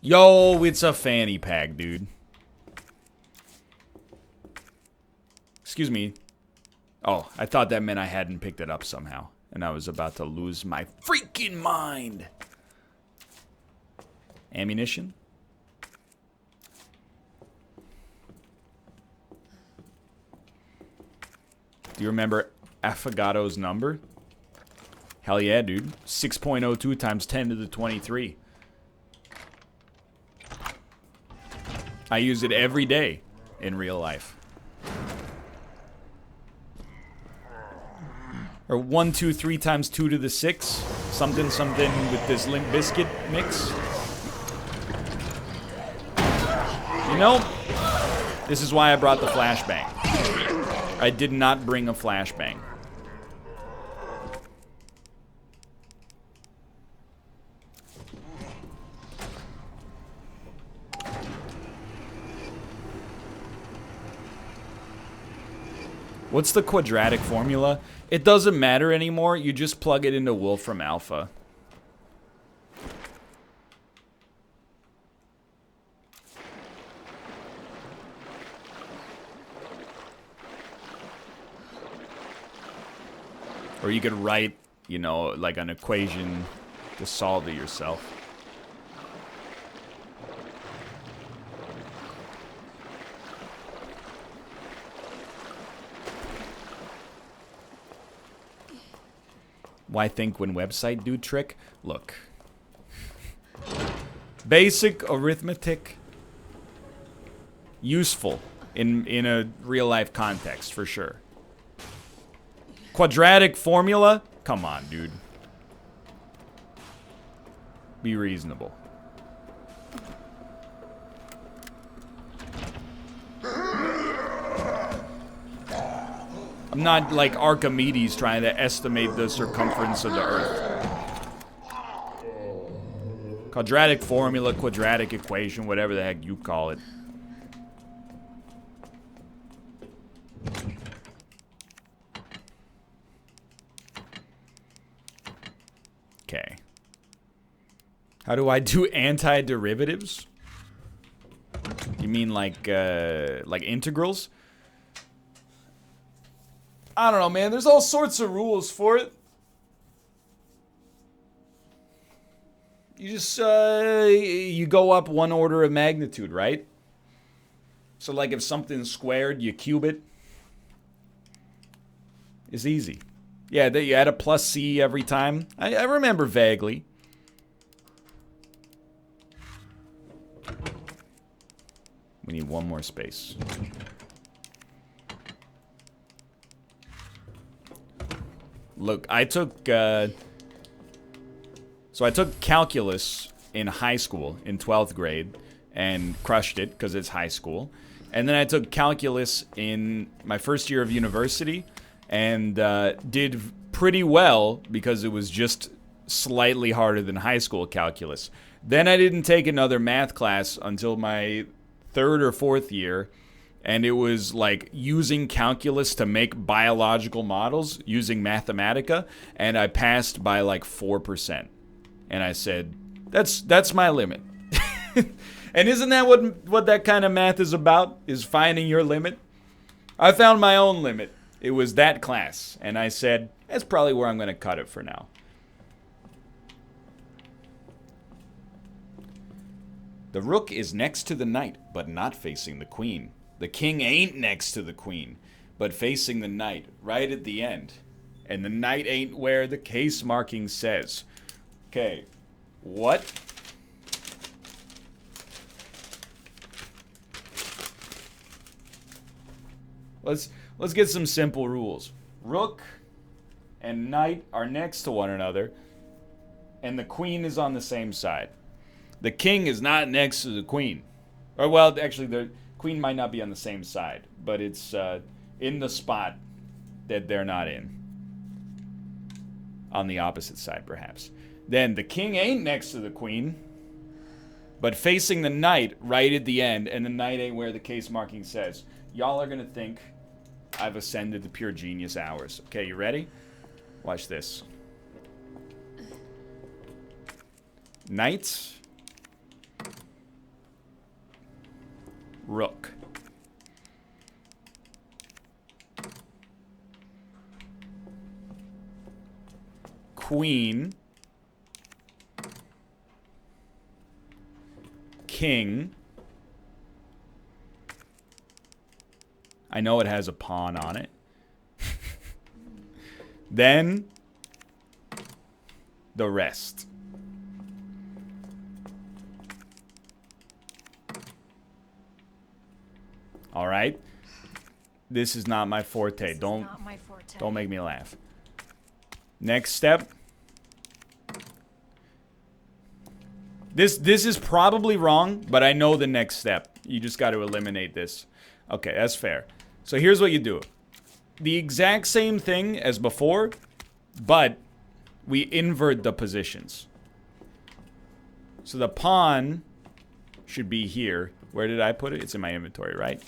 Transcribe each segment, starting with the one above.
Yo, it's a fanny pack, dude. Excuse me. Oh, I thought that meant I hadn't picked it up somehow. And I was about to lose my freaking mind. Ammunition? Do you remember Affogado's number? Hell yeah, dude. 6.02 times 10 to the 23. I use it every day in real life. Or 1, 2, 3 times 2 to the 6. Something, something with this Limp Biscuit mix. You know, this is why I brought the flashbang. I did not bring a flashbang. What's the quadratic formula? It doesn't matter anymore. You just plug it into Wolfram Alpha. Or you could write, you know, like an equation to solve it yourself. Why think when website do trick? Look. Basic arithmetic. Useful in a real life context, for sure. Quadratic formula? Come on, dude. Be reasonable. I'm not like Archimedes trying to estimate the circumference of the Earth. Quadratic formula, quadratic equation, whatever the heck you call it. Okay. How do I do antiderivatives? You mean like integrals? I don't know, man. There's all sorts of rules for it. You just, you go up one order of magnitude, right? So, like, if something's squared, you cube it. It's easy. Yeah, you add a plus C every time. I remember vaguely. We need one more space. Look, I took, so I took calculus in high school, in 12th grade, and crushed it, because it's high school. And then I took calculus in my first year of university, and did pretty well, because it was just slightly harder than high school calculus. Then I didn't take another math class until my 3rd or 4th year, and it was like using calculus to make biological models using Mathematica, and I passed by like 4%. And I said, that's my limit. And isn't that what that kind of math is about? Is finding your limit? I found my own limit. It was that class, and I said, that's probably where I'm going to cut it for now. The rook is next to the knight, but not facing the queen. The king ain't next to the queen, but facing the knight, right at the end. And the knight ain't where the case marking says. Okay, what? Let's get some simple rules. Rook and knight are next to one another, and the queen is on the same side. The king is not next to the queen. Or, well, actually, the queen might not be on the same side, but it's in the spot that they're not in. On the opposite side, perhaps. Then the king ain't next to the queen, but facing the knight right at the end, and the knight ain't where the case marking says. Y'all are going to think I've ascended to pure genius hours. Okay, you ready? Watch this. Knight Rook. Queen. King. I know it has a pawn on it. Then the rest. All right. This is not my forte. Don't make me laugh. Next step. This is probably wrong, but I know the next step. You just got to eliminate this. Okay, that's fair. So here's what you do. The exact same thing as before, but we invert the positions. So the pawn should be here. Where did I put it? It's in my inventory, right?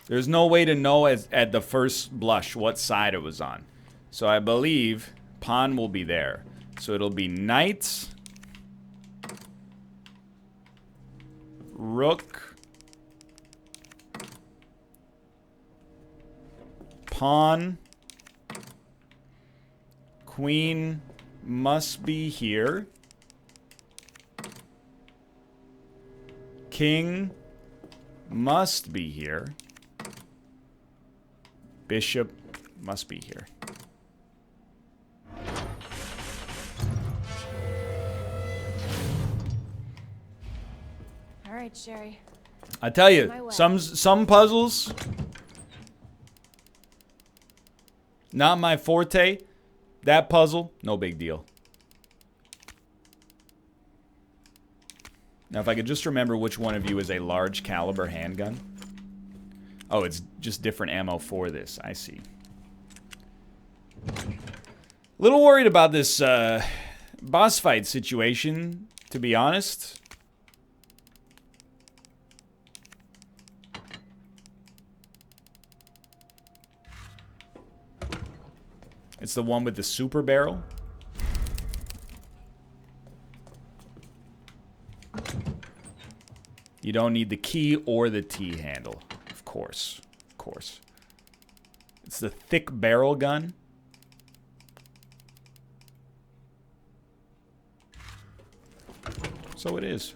There's no way to know at the first blush what side it was on. So I believe pawn will be there. So it'll be knight, rook, pawn, queen must be here, king must be here, bishop must be here. All right, Sherry. I tell you, some puzzles, not my forte. That puzzle, no big deal. Now, if I could just remember which one of you is a large caliber handgun. Oh, it's just different ammo for this. I see. Little worried about this boss fight situation, to be honest. It's the one with the super barrel. You don't need the key or the T handle. Of course. Of course. It's the thick barrel gun. So it is.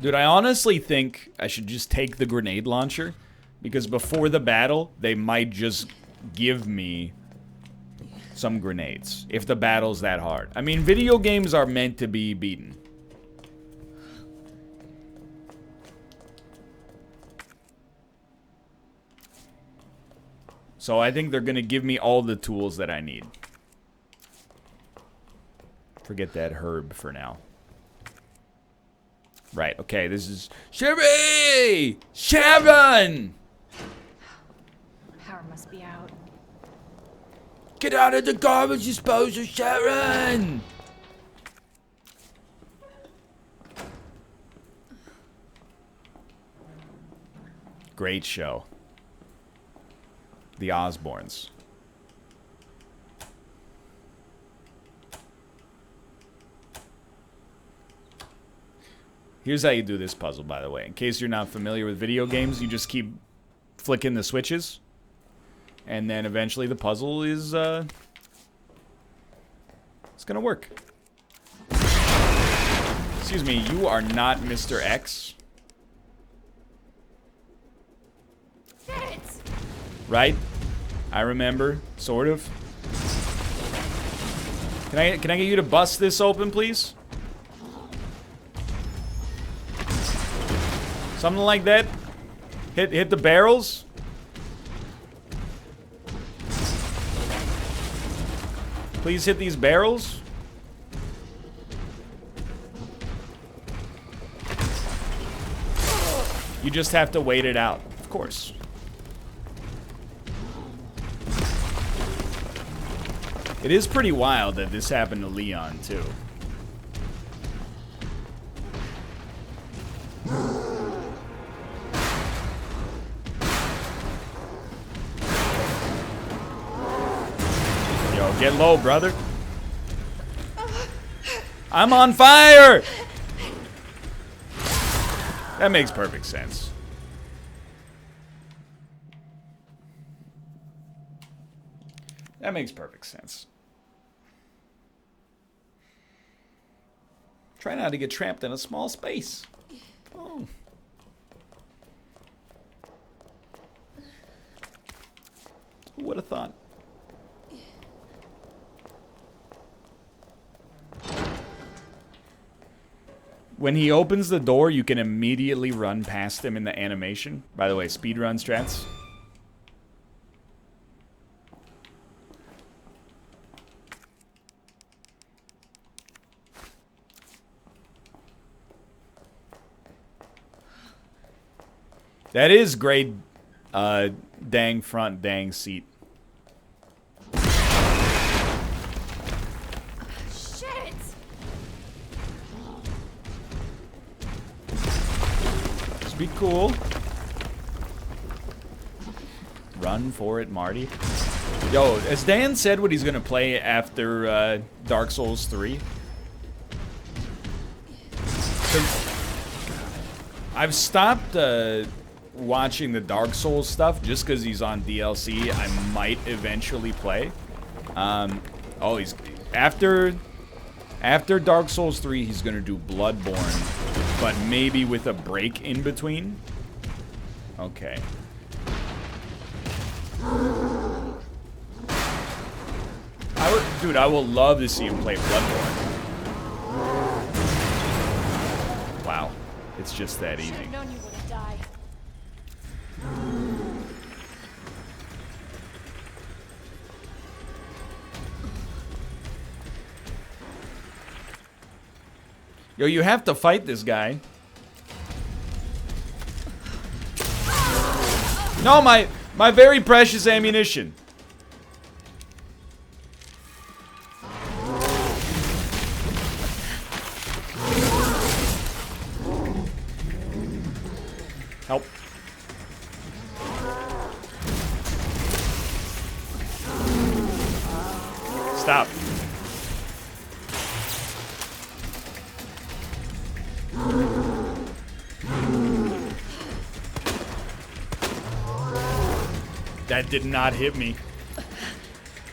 Dude, I honestly think I should just take the grenade launcher. Because before the battle, they might just give me some grenades. If the battle's that hard. I mean, video games are meant to be beaten. So I think they're going to give me all the tools that I need. Forget that herb for now. Right, okay, this is... Sherry! Sharon! Power must be out. Get out of the garbage disposal, Sharon! Great show. The Osbournes. Here's how you do this puzzle, by the way. In case you're not familiar with video games, you just keep flicking the switches. And then eventually the puzzle is, it's gonna work. Excuse me, you are not Mr. X. Right? I remember, sort of. Can I get you to bust this open, please? Something like that. Hit the barrels. Please hit these barrels. You just have to wait it out, of course. It is pretty wild that this happened to Leon, too. Get low, brother. I'm on fire! That makes perfect sense. That makes perfect sense. Try not to get trapped in a small space. Oh. Who would have thought? When he opens the door, you can immediately run past him in the animation. By the way, speedrun strats. That is great, dang front, dang seat. Shit! Just be cool. Run for it, Marty. Yo, has Dan said what he's gonna play after Dark Souls 3? I've stopped watching the Dark Souls stuff just because he's on DLC. I might eventually play. Oh, he's after Dark Souls 3, he's gonna do Bloodborne, but maybe with a break in between. Okay. Dude, I will love to see him play Bloodborne. Wow, it's just that easy. Should've known you wouldn't die. Yo, you have to fight this guy. No, my very precious ammunition. Help. Stop. That did not hit me.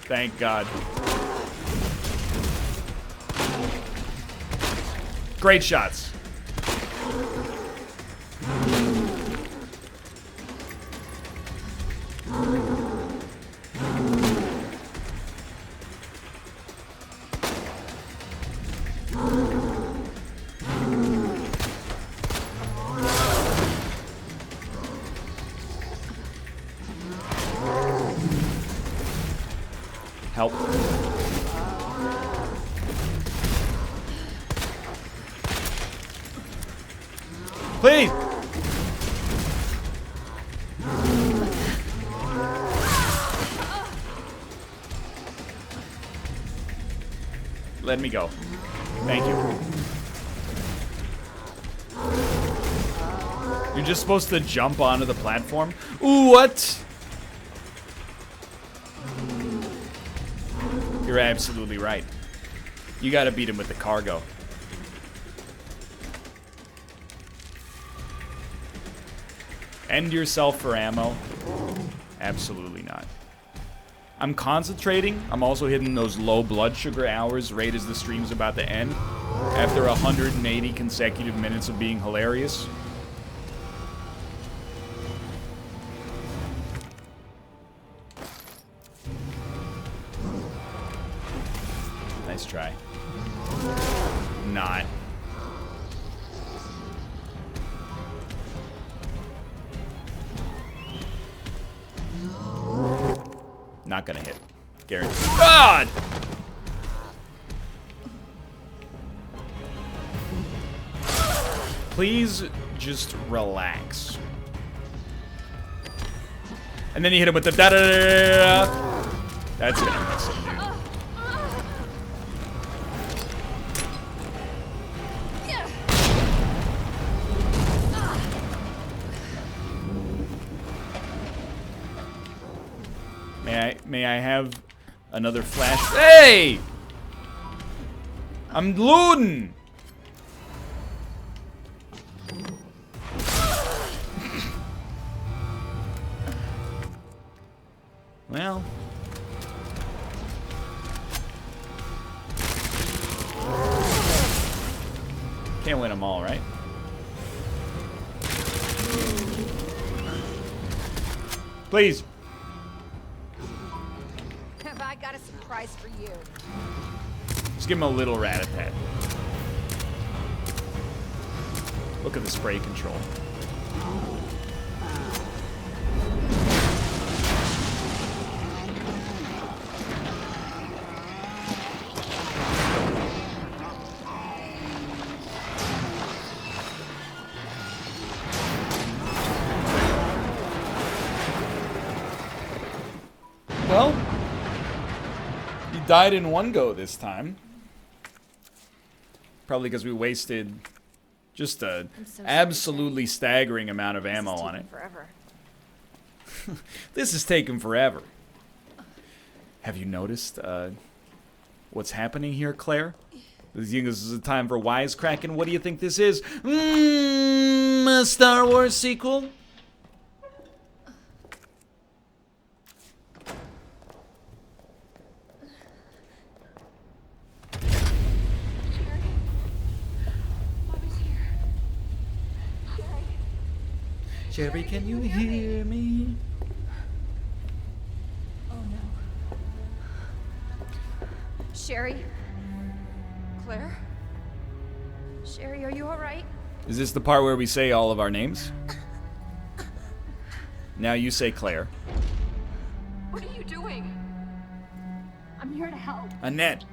Thank God. Great shots. Help. Please. Let me go. Thank you. You're just supposed to jump onto the platform? Ooh, what? You're absolutely right. You gotta beat him with the cargo. End yourself for ammo? Absolutely not. I'm concentrating. I'm also hitting those low blood sugar hours right as the stream's about to end. After 180 consecutive minutes of being hilarious. Nice try. Not. Not gonna hit. Guaranteed. God! Please just relax. And then you hit him with the da-da-da-da-da. That's gonna miss him, dude. May I have Another flash. Hey! I'm looting! Well. Can't win them all, right? Please. Have I got a surprise for you? Just give him a little rat-a-tat. Look at the spray control. Well, he died in one go this time. Probably because we wasted just a absolutely staggering amount of ammo on it. Forever. This is taking forever. Have you noticed what's happening here, Claire? This is a time for wisecracking. What do you think this is? A Star Wars sequel? Sherry, can you hear me? Oh no. Sherry? Claire? Sherry, are you alright? Is this the part where we say all of our names? Now you say Claire. What are you doing? I'm here to help. Annette.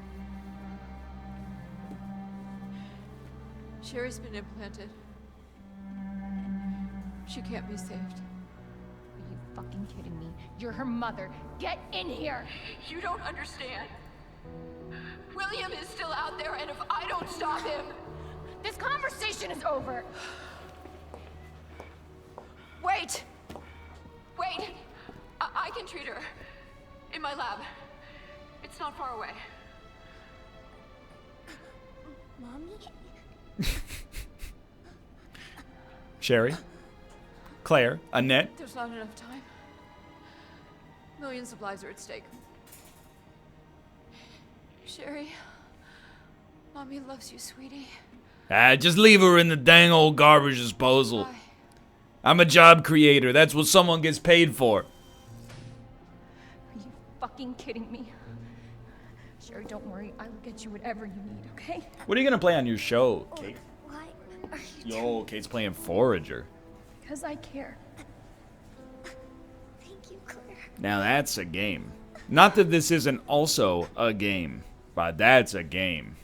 Sherry's been implanted. She can't be saved. Are you fucking kidding me? You're her mother. Get in here! You don't understand. William is still out there, and if I don't stop him... This conversation is over! Wait! Wait! I can treat her. In my lab. It's not far away. Mommy? Sherry. Claire. Annette. There's not enough time. Millions of lives are at stake. Sherry, Mommy loves you, sweetie. Just leave her in the dang old garbage disposal. Bye. I'm a job creator. That's what someone gets paid for. Are you fucking kidding me? Sherry, don't worry. I will get you whatever you need, okay? What are you gonna play on your show, Kate? Why are you Yo, Kate's playing Forager. Because I care. Thank you, Claire. Now that's a game. Not that this isn't also a game, but that's a game.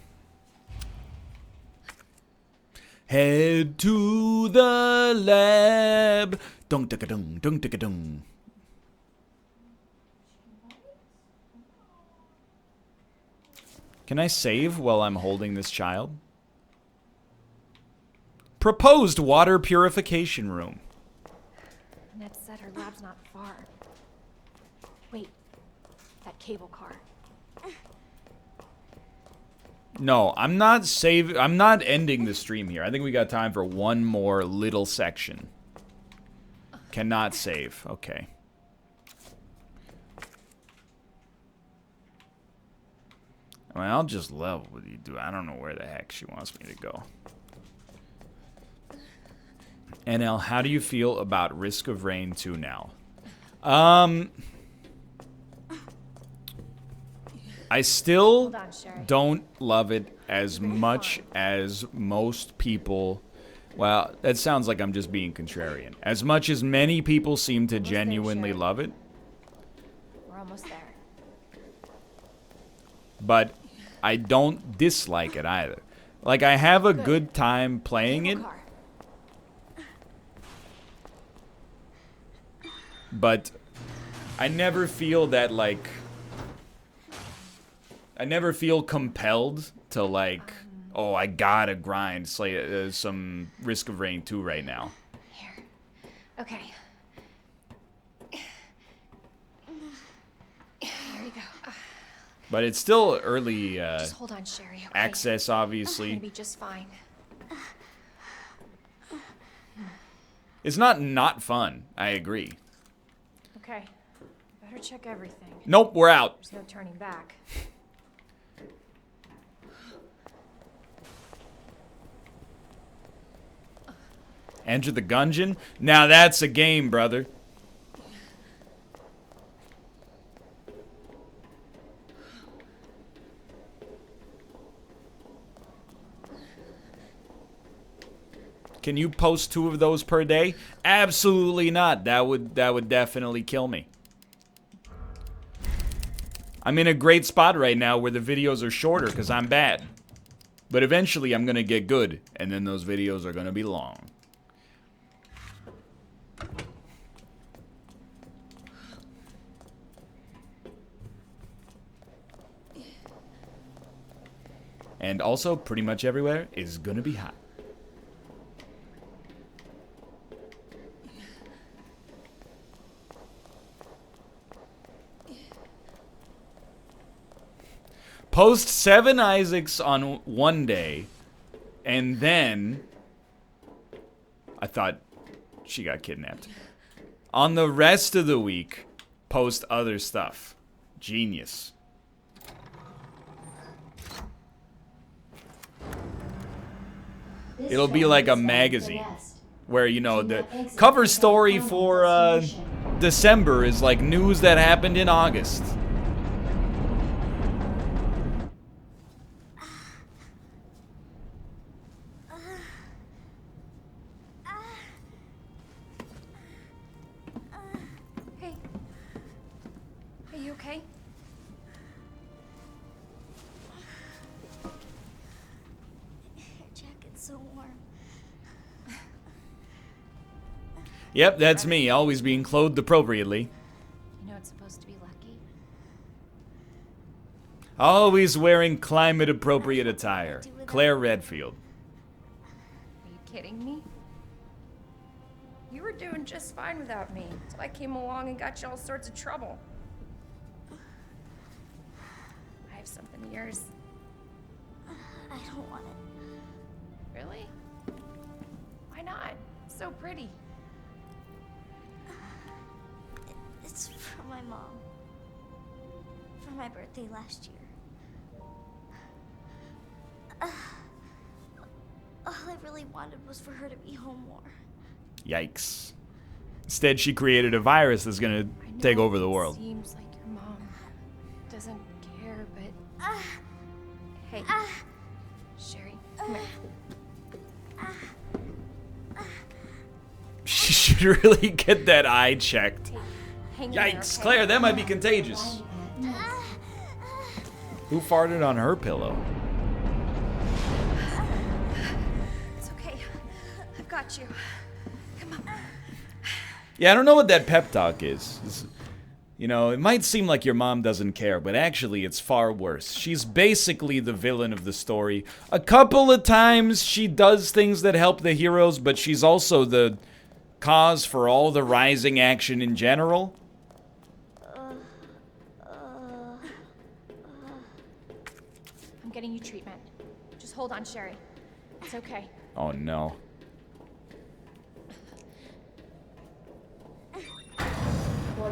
Head to the lab. Dunk ticka dung, dunk ticka dung. Can I save while I'm holding this child? Proposed water purification room. Annette said her lab's not far. Wait, that cable car. No, I'm not ending the stream here. I think we got time for one more little section. Cannot save. Okay. I mean, I'll just level with you, dude. I don't know where the heck she wants me to go. NL, how do you feel about Risk of Rain 2 now? I still Hold on, Sherry. don't love it as much as most people. Well, that sounds like I'm just being contrarian. As much as many people seem to genuinely Sherry. love it, We're almost there. but I don't dislike it either. Like, I have a good time playing it, Cable car. but I never feel that, like, I never feel compelled to, like, oh, I gotta grind some Risk of Rain 2 right now. Here. Okay. Here we go. But it's still early Just hold on, Sherry. Okay? access, I'm obviously. gonna be just fine. It's not fun. I agree. Okay. Better check everything. Nope, we're out. There's no turning back. Enter the Gungeon? Now that's a game, brother. Can you post 2 of those per day? Absolutely not. That would definitely kill me. I'm in a great spot right now where the videos are shorter because I'm bad. But eventually I'm gonna get good, and then those videos are gonna be long. And also, pretty much everywhere is gonna be hot. Post 7 Isaacs on one day, and then I thought she got kidnapped. On the rest of the week, post other stuff. Genius. It'll be like a magazine where, you know, the cover story for December is like news that happened in August. Hey. Are you okay? Your jacket's so warm. Yep, that's me, always being clothed appropriately. You know it's supposed to be lucky. Always wearing climate-appropriate attire. Claire Redfield. Are you kidding me? You were doing just fine without me, so I came along and got you all sorts of trouble. I have something of yours. I don't want it. Really? Why not? It's so pretty. It's for my mom. For my birthday last year. All I really wanted was for her to be home more. Yikes. Instead, she created a virus that's gonna take over the world. Seems like your mom doesn't care, but hey, Sherry, come here. She should really get that eye checked. Hang in there, Yikes, okay? Claire, that might be contagious. Who farted on her pillow? It's okay. I've got you. Come on. Yeah, I don't know what that pep talk is. You know, it might seem like your mom doesn't care, but actually it's far worse. She's basically the villain of the story. A couple of times she does things that help the heroes, but she's also the cause for all the rising action in general. I'm getting you treatment. Just hold on, Sherry. It's okay. Oh no.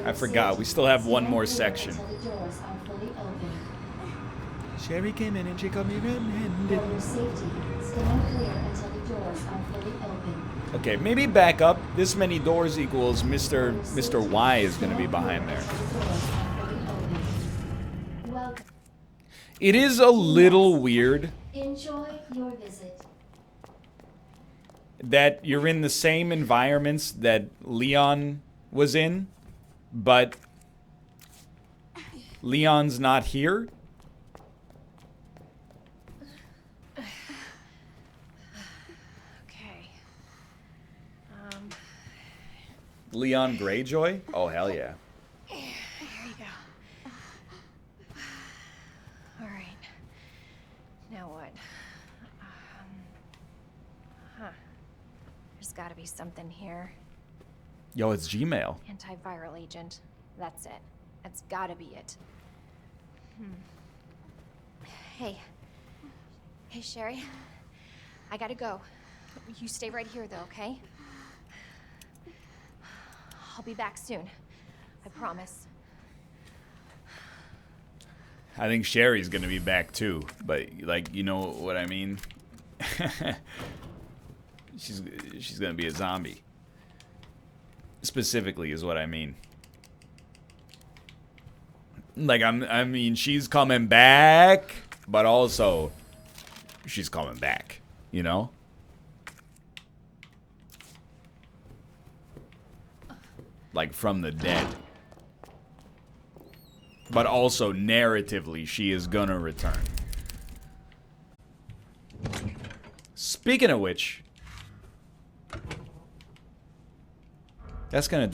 I forgot, we still have one more section. Sherry came in and she got me red-handed. Okay, maybe back up. This many doors equals Mr. Y is gonna be behind there. It is a little weird Enjoy your visit. that you're in the same environments that Leon was in, but Leon's not here. Okay. Leon Greyjoy? Oh, hell yeah. Here you go. All right. Now what? There's got to be something here. Yo, it's Gmail. Antiviral agent. That's it. That's got to be it. Hey. Hey, Sherry. I gotta go. You stay right here, though, okay? I'll be back soon. I promise. I think Sherry's gonna be back too, but like, you know what I mean? she's gonna be a zombie. Specifically is what I mean. Like I mean she's coming back, but also she's coming back, you know? Like from the dead. But also narratively she is gonna return. Speaking of which, that's gonna